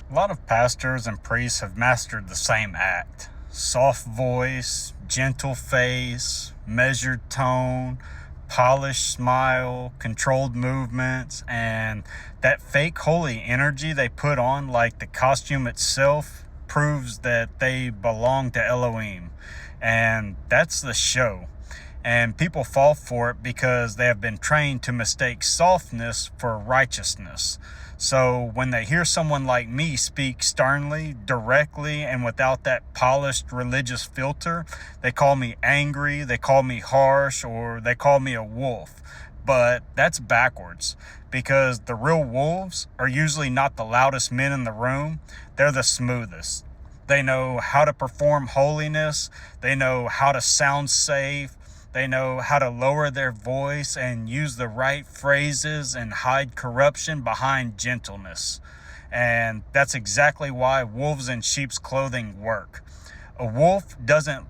A lot of pastors and priests have mastered the same act. Soft voice, gentle face, measured tone, polished smile, controlled movements, and that fake holy energy they put on, like the costume itself, proves that they belong to Elohim. And that's the show. And people fall for it because they have been trained to mistake softness for righteousness. So when they hear someone like me speak sternly, directly, and without that polished religious filter, they call me angry, they call me harsh, or they call me a wolf. But that's backwards, because the real wolves are usually not the loudest men in the room, they're the smoothest. They know how to perform holiness, they know how to sound safe, they know how to lower their voice and use the right phrases and hide corruption behind gentleness. And that's exactly why wolves in sheep's clothing work. A wolf doesn't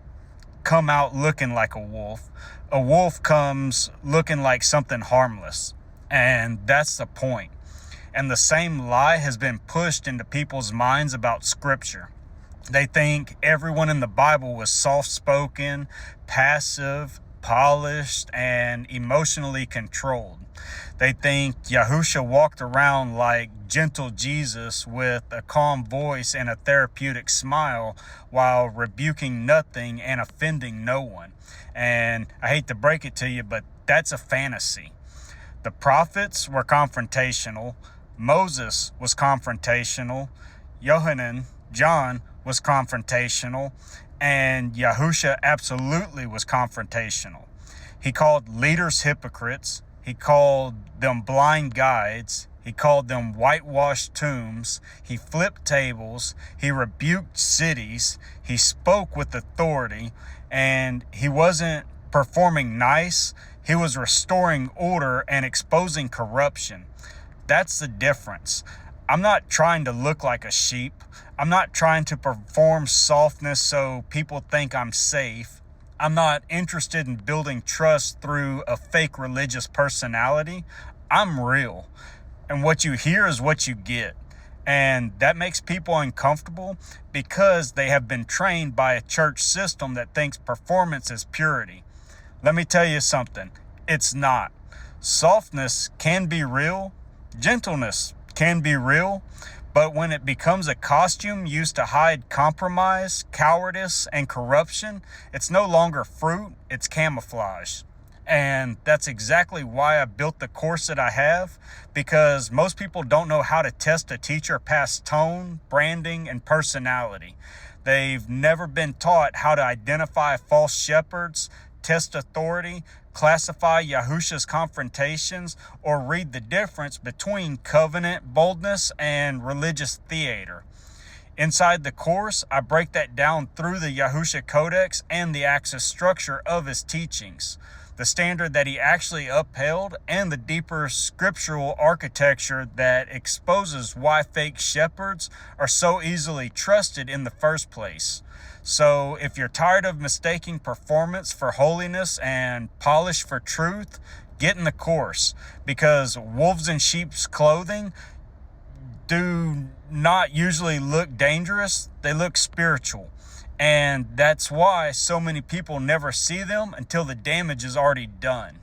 come out looking like a wolf. A wolf comes looking like something harmless. And that's the point. And the same lie has been pushed into people's minds about Scripture. They think everyone in the Bible was soft-spoken, passive, polished, and emotionally controlled. They think Yahusha walked around like gentle Jesus with a calm voice and a therapeutic smile while rebuking nothing and offending no one. And I hate to break it to you, but that's a fantasy. The prophets were confrontational. Moses was confrontational. John, was confrontational, and Yahusha absolutely was confrontational. He called leaders hypocrites. He called them blind guides. He called them whitewashed tombs. He flipped tables. He rebuked cities. He spoke with authority, and he wasn't performing nice. He was restoring order and exposing corruption. That's the difference. I'm not trying to look like a sheep. I'm not trying to perform softness so people think I'm safe. I'm not interested in building trust through a fake religious personality. I'm real. And what you hear is what you get. And that makes people uncomfortable because they have been trained by a church system that thinks performance is purity. Let me tell you something. It's not. Softness can be real. Gentleness can be real, but when it becomes a costume used to hide compromise, cowardice, and corruption, it's no longer fruit, it's camouflage. And that's exactly why I built the course that I have, because most people don't know how to test a teacher past tone, branding, and personality. They've never been taught how to identify false shepherds, test authority, classify Yahusha's confrontations, or read the difference between covenant boldness and religious theater. Inside the course, I break that down through the Yahusha Codex and the axis structure of his teachings, the standard that he actually upheld, and the deeper scriptural architecture that exposes why fake shepherds are so easily trusted in the first place. So if you're tired of mistaking performance for holiness and polish for truth, get in the course, because wolves in sheep's clothing do not usually look dangerous, they look spiritual. And that's why so many people never see them until the damage is already done.